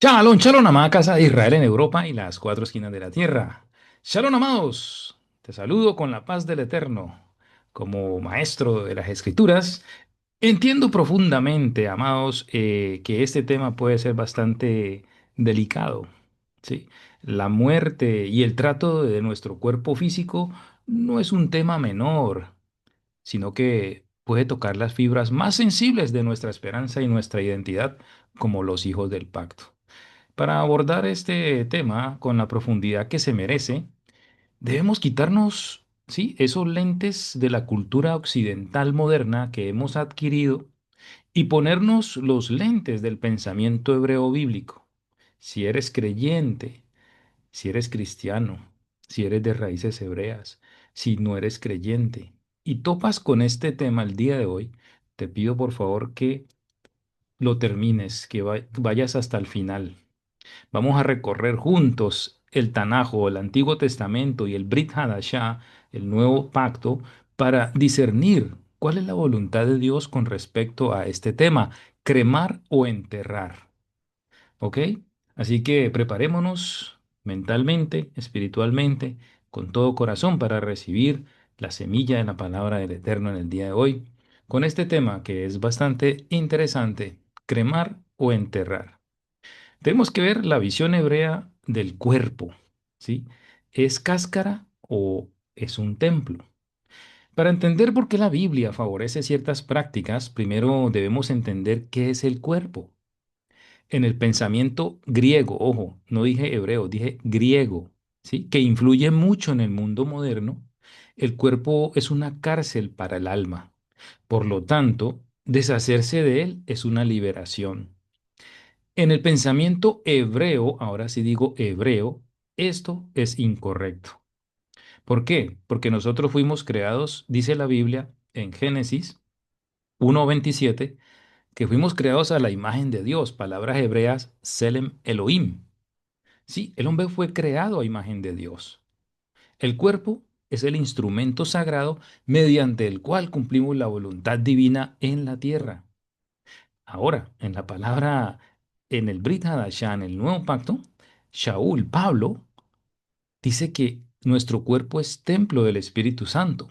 Shalom, shalom, amada casa de Israel en Europa y las cuatro esquinas de la tierra. Shalom, amados. Te saludo con la paz del Eterno. Como maestro de las Escrituras, entiendo profundamente, amados, que este tema puede ser bastante delicado. ¿Sí? La muerte y el trato de nuestro cuerpo físico no es un tema menor, sino que puede tocar las fibras más sensibles de nuestra esperanza y nuestra identidad como los hijos del pacto. Para abordar este tema con la profundidad que se merece, debemos quitarnos, sí, esos lentes de la cultura occidental moderna que hemos adquirido y ponernos los lentes del pensamiento hebreo bíblico. Si eres creyente, si eres cristiano, si eres de raíces hebreas, si no eres creyente y topas con este tema el día de hoy, te pido por favor que lo termines, que vayas hasta el final. Vamos a recorrer juntos el Tanajo, el Antiguo Testamento y el Brit Hadashah, el Nuevo Pacto, para discernir cuál es la voluntad de Dios con respecto a este tema, cremar o enterrar. ¿Ok? Así que preparémonos mentalmente, espiritualmente, con todo corazón para recibir la semilla de la palabra del Eterno en el día de hoy, con este tema que es bastante interesante, cremar o enterrar. Tenemos que ver la visión hebrea del cuerpo, ¿sí? ¿Es cáscara o es un templo? Para entender por qué la Biblia favorece ciertas prácticas, primero debemos entender qué es el cuerpo. En el pensamiento griego, ojo, no dije hebreo, dije griego, ¿sí? Que influye mucho en el mundo moderno, el cuerpo es una cárcel para el alma. Por lo tanto, deshacerse de él es una liberación. En el pensamiento hebreo, ahora sí digo hebreo, esto es incorrecto. ¿Por qué? Porque nosotros fuimos creados, dice la Biblia en Génesis 1:27, que fuimos creados a la imagen de Dios, palabras hebreas, Selem Elohim. Sí, el hombre fue creado a imagen de Dios. El cuerpo es el instrumento sagrado mediante el cual cumplimos la voluntad divina en la tierra. Ahora, en la palabra, en el Brit Hadashah, en el Nuevo Pacto, Shaul, Pablo, dice que nuestro cuerpo es templo del Espíritu Santo.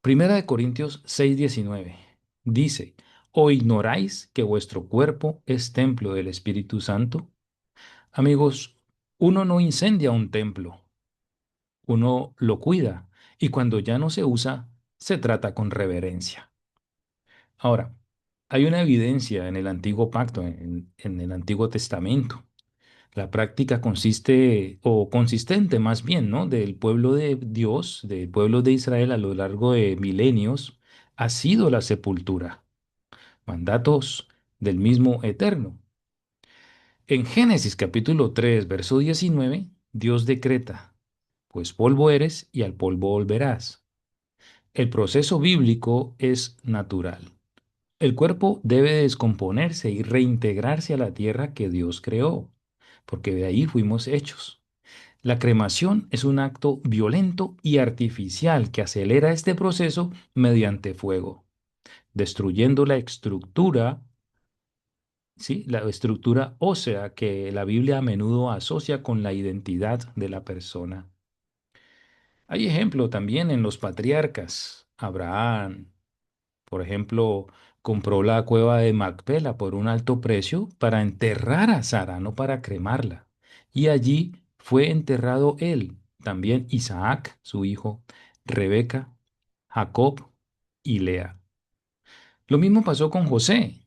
Primera de Corintios 6:19 dice, ¿o ignoráis que vuestro cuerpo es templo del Espíritu Santo? Amigos, uno no incendia un templo, uno lo cuida y cuando ya no se usa, se trata con reverencia. Ahora, hay una evidencia en el Antiguo Pacto, en el Antiguo Testamento. La práctica consiste, o consistente más bien, ¿no? Del pueblo de Dios, del pueblo de Israel a lo largo de milenios, ha sido la sepultura. Mandatos del mismo Eterno. En Génesis capítulo 3 verso 19, Dios decreta, pues polvo eres y al polvo volverás. El proceso bíblico es natural. El cuerpo debe descomponerse y reintegrarse a la tierra que Dios creó, porque de ahí fuimos hechos. La cremación es un acto violento y artificial que acelera este proceso mediante fuego, destruyendo la estructura, ¿sí? La estructura ósea que la Biblia a menudo asocia con la identidad de la persona. Hay ejemplo también en los patriarcas. Abraham, por ejemplo, compró la cueva de Macpela por un alto precio para enterrar a Sara, no para cremarla. Y allí fue enterrado él, también Isaac, su hijo, Rebeca, Jacob y Lea. Lo mismo pasó con José.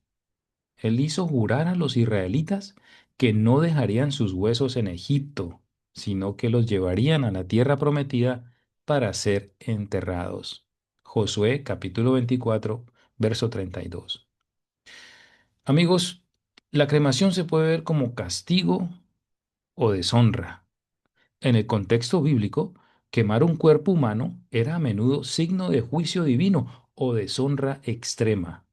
Él hizo jurar a los israelitas que no dejarían sus huesos en Egipto, sino que los llevarían a la tierra prometida para ser enterrados. Josué capítulo 24, verso 32. Amigos, la cremación se puede ver como castigo o deshonra. En el contexto bíblico, quemar un cuerpo humano era a menudo signo de juicio divino o deshonra extrema.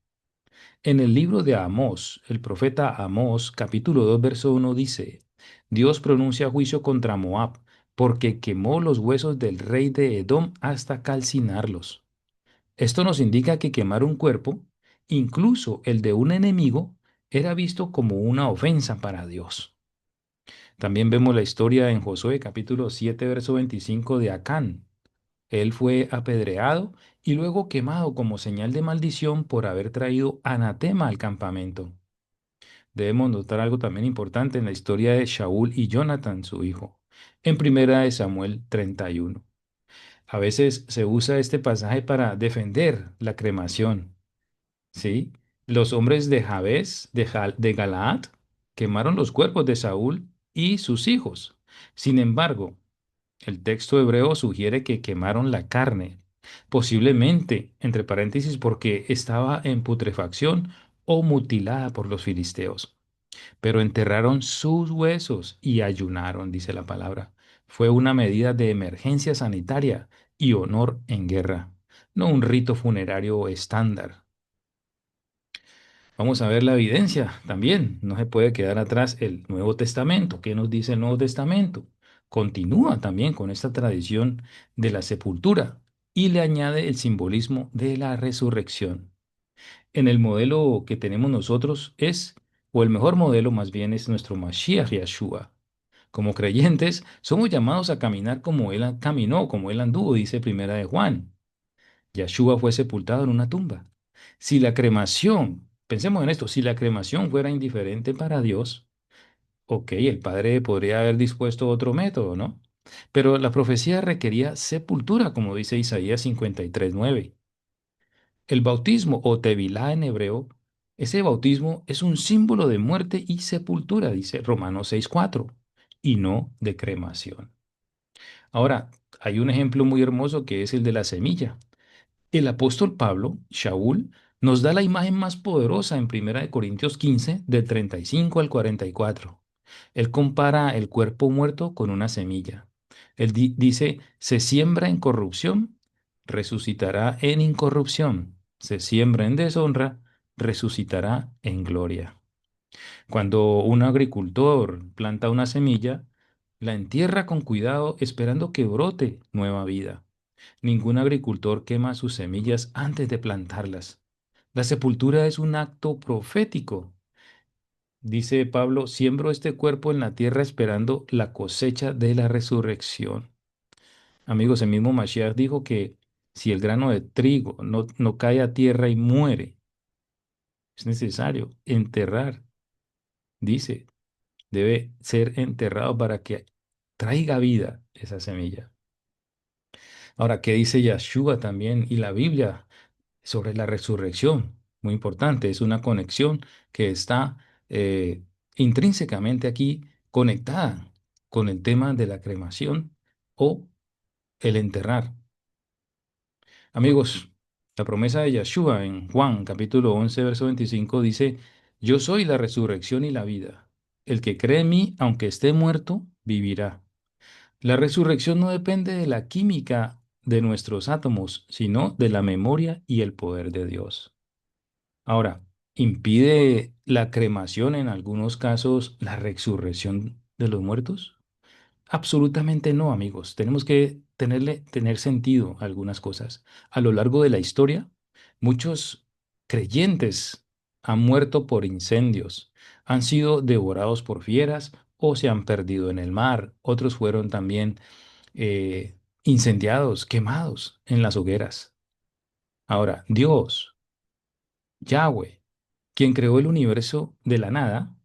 En el libro de Amós, el profeta Amós, capítulo 2, verso 1 dice, Dios pronuncia juicio contra Moab, porque quemó los huesos del rey de Edom hasta calcinarlos. Esto nos indica que quemar un cuerpo, incluso el de un enemigo, era visto como una ofensa para Dios. También vemos la historia en Josué capítulo 7 verso 25 de Acán. Él fue apedreado y luego quemado como señal de maldición por haber traído anatema al campamento. Debemos notar algo también importante en la historia de Shaul y Jonathan, su hijo, en primera de Samuel 31. A veces se usa este pasaje para defender la cremación, ¿sí? Los hombres de Jabes, de Galaad, quemaron los cuerpos de Saúl y sus hijos. Sin embargo, el texto hebreo sugiere que quemaron la carne, posiblemente, entre paréntesis, porque estaba en putrefacción o mutilada por los filisteos. Pero enterraron sus huesos y ayunaron, dice la palabra. Fue una medida de emergencia sanitaria y honor en guerra, no un rito funerario estándar. Vamos a ver la evidencia también. No se puede quedar atrás el Nuevo Testamento. ¿Qué nos dice el Nuevo Testamento? Continúa también con esta tradición de la sepultura y le añade el simbolismo de la resurrección. En el modelo que tenemos nosotros es, o el mejor modelo más bien es nuestro Mashiach Yeshua. Como creyentes, somos llamados a caminar como él caminó, como él anduvo, dice Primera de Juan. Yeshua fue sepultado en una tumba. Si la cremación, pensemos en esto, si la cremación fuera indiferente para Dios, ok, el Padre podría haber dispuesto otro método, ¿no? Pero la profecía requería sepultura, como dice Isaías 53:9. El bautismo o tevilá en hebreo, ese bautismo es un símbolo de muerte y sepultura, dice Romanos 6:4, y no de cremación. Ahora, hay un ejemplo muy hermoso que es el de la semilla. El apóstol Pablo, Shaul, nos da la imagen más poderosa en 1 Corintios 15, del 35 al 44. Él compara el cuerpo muerto con una semilla. Él dice, se siembra en corrupción, resucitará en incorrupción. Se siembra en deshonra, resucitará en gloria. Cuando un agricultor planta una semilla, la entierra con cuidado esperando que brote nueva vida. Ningún agricultor quema sus semillas antes de plantarlas. La sepultura es un acto profético. Dice Pablo, siembro este cuerpo en la tierra esperando la cosecha de la resurrección. Amigos, el mismo Mashiach dijo que si el grano de trigo no cae a tierra y muere, es necesario enterrar. Dice, debe ser enterrado para que traiga vida esa semilla. Ahora, ¿qué dice Yeshua también y la Biblia sobre la resurrección? Muy importante, es una conexión que está eh, intrínsecamente aquí conectada con el tema de la cremación o el enterrar. Amigos, la promesa de Yeshua en Juan capítulo 11 verso 25 dice, yo soy la resurrección y la vida. El que cree en mí, aunque esté muerto, vivirá. La resurrección no depende de la química de nuestros átomos, sino de la memoria y el poder de Dios. Ahora, ¿impide la cremación en algunos casos la resurrección de los muertos? Absolutamente no, amigos. Tenemos que tener sentido a algunas cosas. A lo largo de la historia, muchos creyentes han muerto por incendios, han sido devorados por fieras o se han perdido en el mar. Otros fueron también incendiados, quemados en las hogueras. Ahora, Dios, Yahweh, quien creó el universo de la nada,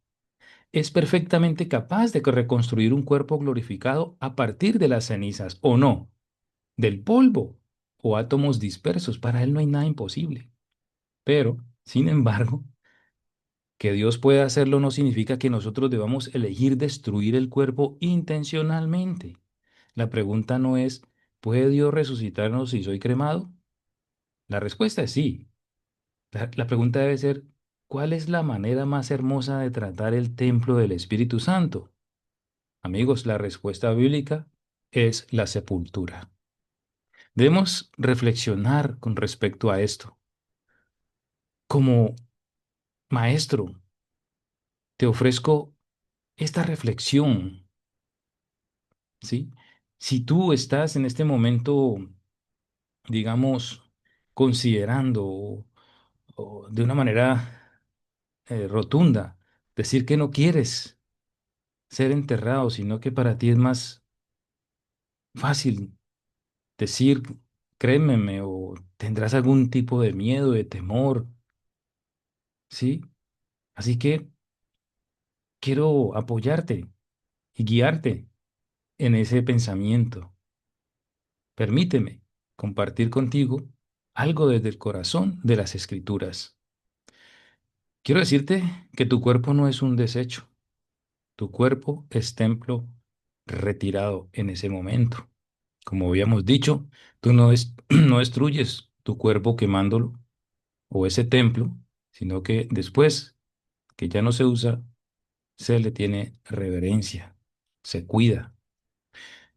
es perfectamente capaz de reconstruir un cuerpo glorificado a partir de las cenizas, o no, del polvo o átomos dispersos. Para él no hay nada imposible. Pero, sin embargo, que Dios pueda hacerlo no significa que nosotros debamos elegir destruir el cuerpo intencionalmente. La pregunta no es, ¿puede Dios resucitarnos si soy cremado? La respuesta es sí. La pregunta debe ser, ¿cuál es la manera más hermosa de tratar el templo del Espíritu Santo? Amigos, la respuesta bíblica es la sepultura. Debemos reflexionar con respecto a esto. Como maestro, te ofrezco esta reflexión, ¿sí? Si tú estás en este momento, digamos, considerando o de una manera rotunda decir que no quieres ser enterrado, sino que para ti es más fácil decir, créememe, o tendrás algún tipo de miedo, de temor, ¿sí? Así que quiero apoyarte y guiarte en ese pensamiento. Permíteme compartir contigo algo desde el corazón de las Escrituras. Quiero decirte que tu cuerpo no es un desecho, tu cuerpo es templo retirado en ese momento. Como habíamos dicho, tú no, no destruyes tu cuerpo quemándolo o ese templo, sino que después que ya no se usa, se le tiene reverencia, se cuida.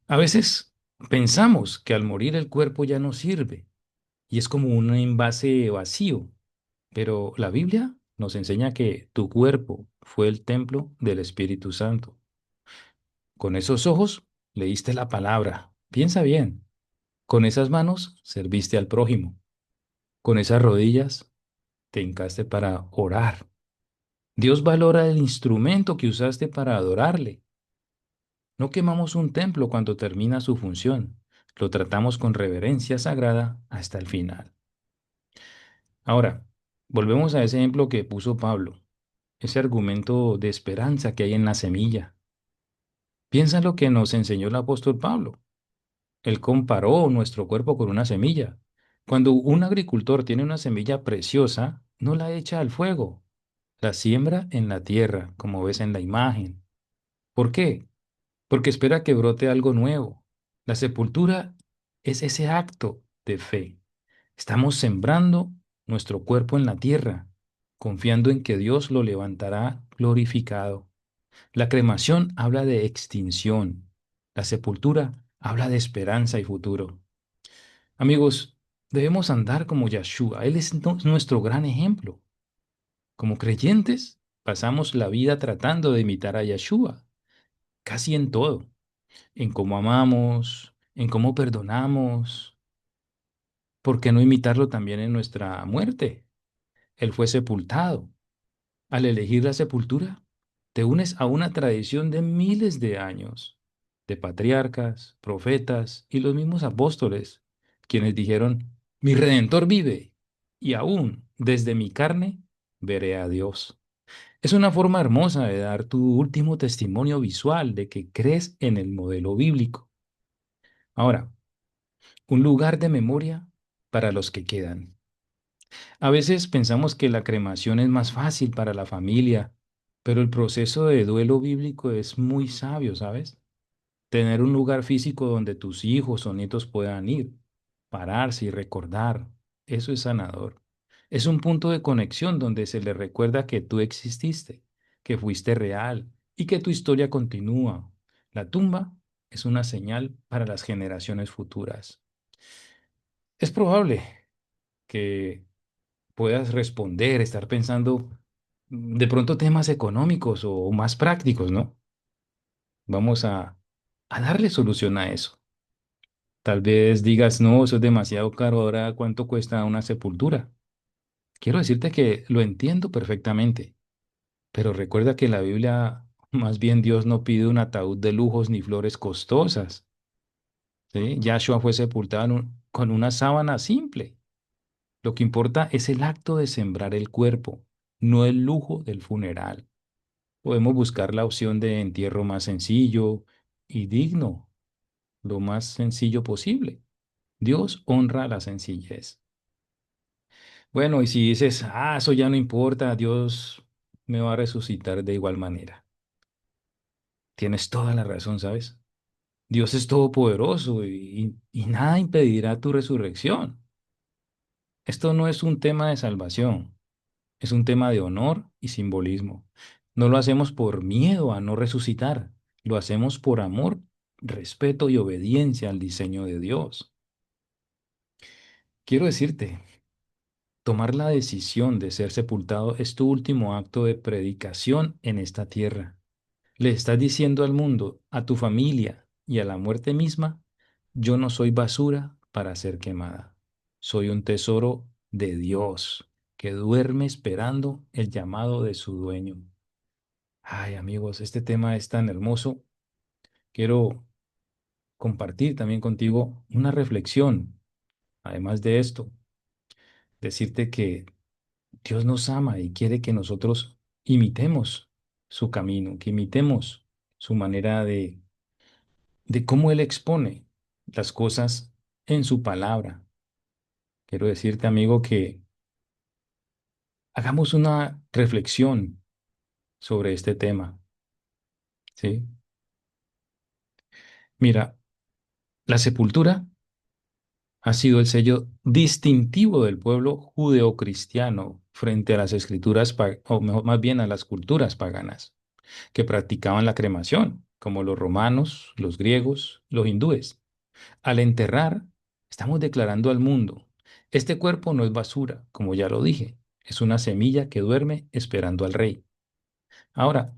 A veces pensamos que al morir el cuerpo ya no sirve y es como un envase vacío, pero la Biblia nos enseña que tu cuerpo fue el templo del Espíritu Santo. Con esos ojos leíste la palabra. Piensa bien. Con esas manos serviste al prójimo. Con esas rodillas te hincaste para orar. Dios valora el instrumento que usaste para adorarle. No quemamos un templo cuando termina su función. Lo tratamos con reverencia sagrada hasta el final. Ahora, volvemos a ese ejemplo que puso Pablo, ese argumento de esperanza que hay en la semilla. Piensa en lo que nos enseñó el apóstol Pablo. Él comparó nuestro cuerpo con una semilla. Cuando un agricultor tiene una semilla preciosa, no la echa al fuego, la siembra en la tierra, como ves en la imagen. ¿Por qué? Porque espera que brote algo nuevo. La sepultura es ese acto de fe. Estamos sembrando nuestro cuerpo en la tierra, confiando en que Dios lo levantará glorificado. La cremación habla de extinción. La sepultura habla de esperanza y futuro. Amigos, debemos andar como Yeshua. Él es nuestro gran ejemplo. Como creyentes, pasamos la vida tratando de imitar a Yeshua, casi en todo, en cómo amamos, en cómo perdonamos. ¿Por qué no imitarlo también en nuestra muerte? Él fue sepultado. Al elegir la sepultura, te unes a una tradición de miles de años, de patriarcas, profetas y los mismos apóstoles, quienes dijeron, mi Redentor vive, y aún desde mi carne veré a Dios. Es una forma hermosa de dar tu último testimonio visual de que crees en el modelo bíblico. Ahora, un lugar de memoria para los que quedan. A veces pensamos que la cremación es más fácil para la familia, pero el proceso de duelo bíblico es muy sabio, ¿sabes? Tener un lugar físico donde tus hijos o nietos puedan ir, pararse y recordar, eso es sanador. Es un punto de conexión donde se le recuerda que tú exististe, que fuiste real y que tu historia continúa. La tumba es una señal para las generaciones futuras. Es probable que puedas responder, estar pensando de pronto temas económicos o más prácticos, ¿no? Vamos a darle solución a eso. Tal vez digas, no, eso es demasiado caro, ahora ¿cuánto cuesta una sepultura? Quiero decirte que lo entiendo perfectamente, pero recuerda que en la Biblia, más bien Dios no pide un ataúd de lujos ni flores costosas, ¿sí? Yahshua fue sepultado con una sábana simple. Lo que importa es el acto de sembrar el cuerpo, no el lujo del funeral. Podemos buscar la opción de entierro más sencillo y digno, lo más sencillo posible. Dios honra la sencillez. Bueno, y si dices, eso ya no importa, Dios me va a resucitar de igual manera. Tienes toda la razón, ¿sabes? Dios es todopoderoso y nada impedirá tu resurrección. Esto no es un tema de salvación, es un tema de honor y simbolismo. No lo hacemos por miedo a no resucitar, lo hacemos por amor, respeto y obediencia al diseño de Dios. Quiero decirte, tomar la decisión de ser sepultado es tu último acto de predicación en esta tierra. Le estás diciendo al mundo, a tu familia y a la muerte misma, yo no soy basura para ser quemada. Soy un tesoro de Dios que duerme esperando el llamado de su dueño. Ay, amigos, este tema es tan hermoso. Quiero compartir también contigo una reflexión. Además de esto, decirte que Dios nos ama y quiere que nosotros imitemos su camino, que imitemos su manera de cómo Él expone las cosas en su palabra. Quiero decirte, amigo, que hagamos una reflexión sobre este tema, ¿sí? Mira, la sepultura ha sido el sello distintivo del pueblo judeocristiano frente a las escrituras, o mejor, más bien a las culturas paganas, que practicaban la cremación, como los romanos, los griegos, los hindúes. Al enterrar, estamos declarando al mundo, este cuerpo no es basura, como ya lo dije, es una semilla que duerme esperando al rey. Ahora,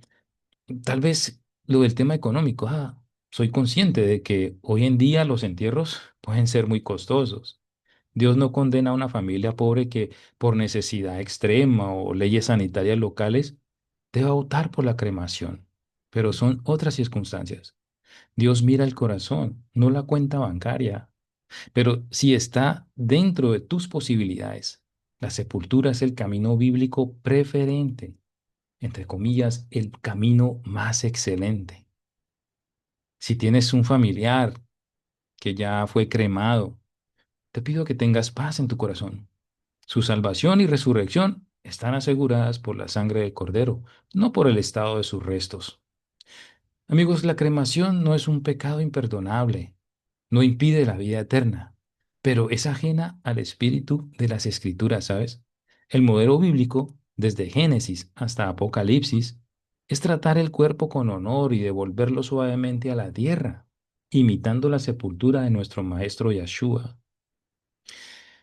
tal vez lo del tema económico, soy consciente de que hoy en día los entierros pueden ser muy costosos. Dios no condena a una familia pobre que por necesidad extrema o leyes sanitarias locales deba optar por la cremación, pero son otras circunstancias. Dios mira el corazón, no la cuenta bancaria. Pero si está dentro de tus posibilidades, la sepultura es el camino bíblico preferente, entre comillas, el camino más excelente. Si tienes un familiar que ya fue cremado, te pido que tengas paz en tu corazón. Su salvación y resurrección están aseguradas por la sangre del Cordero, no por el estado de sus restos. Amigos, la cremación no es un pecado imperdonable, no impide la vida eterna, pero es ajena al espíritu de las Escrituras, ¿sabes? El modelo bíblico, desde Génesis hasta Apocalipsis, es tratar el cuerpo con honor y devolverlo suavemente a la tierra, imitando la sepultura de nuestro Maestro Yeshua.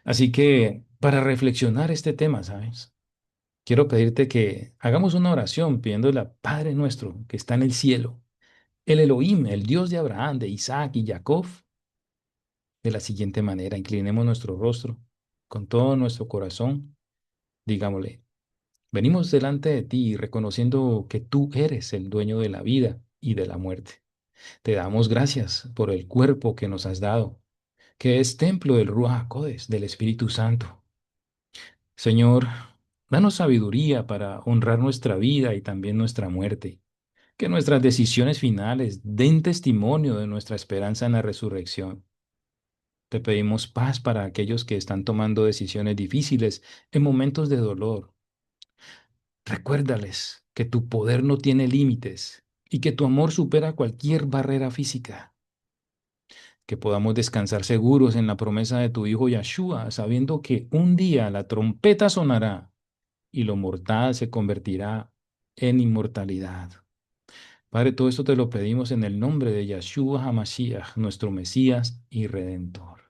Así que, para reflexionar este tema, ¿sabes? Quiero pedirte que hagamos una oración pidiéndole al Padre nuestro que está en el cielo, el Elohim, el Dios de Abraham, de Isaac y Jacob, de la siguiente manera. Inclinemos nuestro rostro con todo nuestro corazón. Digámosle, venimos delante de ti reconociendo que tú eres el dueño de la vida y de la muerte. Te damos gracias por el cuerpo que nos has dado, que es templo del Ruach HaKodes, del Espíritu Santo. Señor, danos sabiduría para honrar nuestra vida y también nuestra muerte. Que nuestras decisiones finales den testimonio de nuestra esperanza en la resurrección. Te pedimos paz para aquellos que están tomando decisiones difíciles en momentos de dolor. Recuérdales que tu poder no tiene límites y que tu amor supera cualquier barrera física. Que podamos descansar seguros en la promesa de tu Hijo Yeshua, sabiendo que un día la trompeta sonará y lo mortal se convertirá en inmortalidad. Padre, todo esto te lo pedimos en el nombre de Yeshua HaMashiach, nuestro Mesías y Redentor.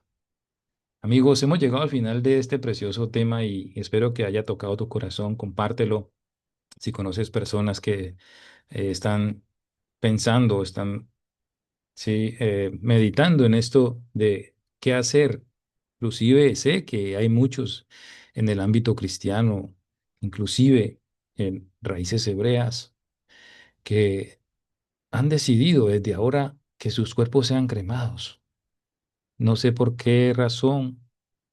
Amigos, hemos llegado al final de este precioso tema y espero que haya tocado tu corazón. Compártelo. Si conoces personas que están pensando, están sí, meditando en esto de qué hacer. Inclusive sé que hay muchos en el ámbito cristiano, inclusive en raíces hebreas, que han decidido desde ahora que sus cuerpos sean cremados. No sé por qué razón,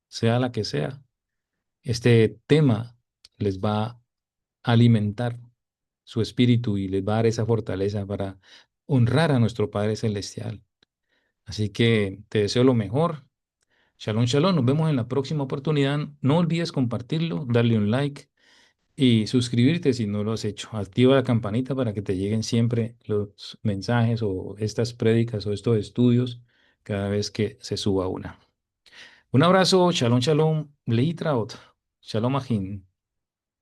sea la que sea. Este tema les va a alimentar su espíritu y les va a dar esa fortaleza para honrar a nuestro Padre Celestial. Así que te deseo lo mejor. Shalom, shalom. Nos vemos en la próxima oportunidad. No olvides compartirlo, darle un like y suscribirte si no lo has hecho. Activa la campanita para que te lleguen siempre los mensajes o estas prédicas o estos estudios cada vez que se suba una. Un abrazo. Shalom, shalom. Leitraot. Shalom, Ajin.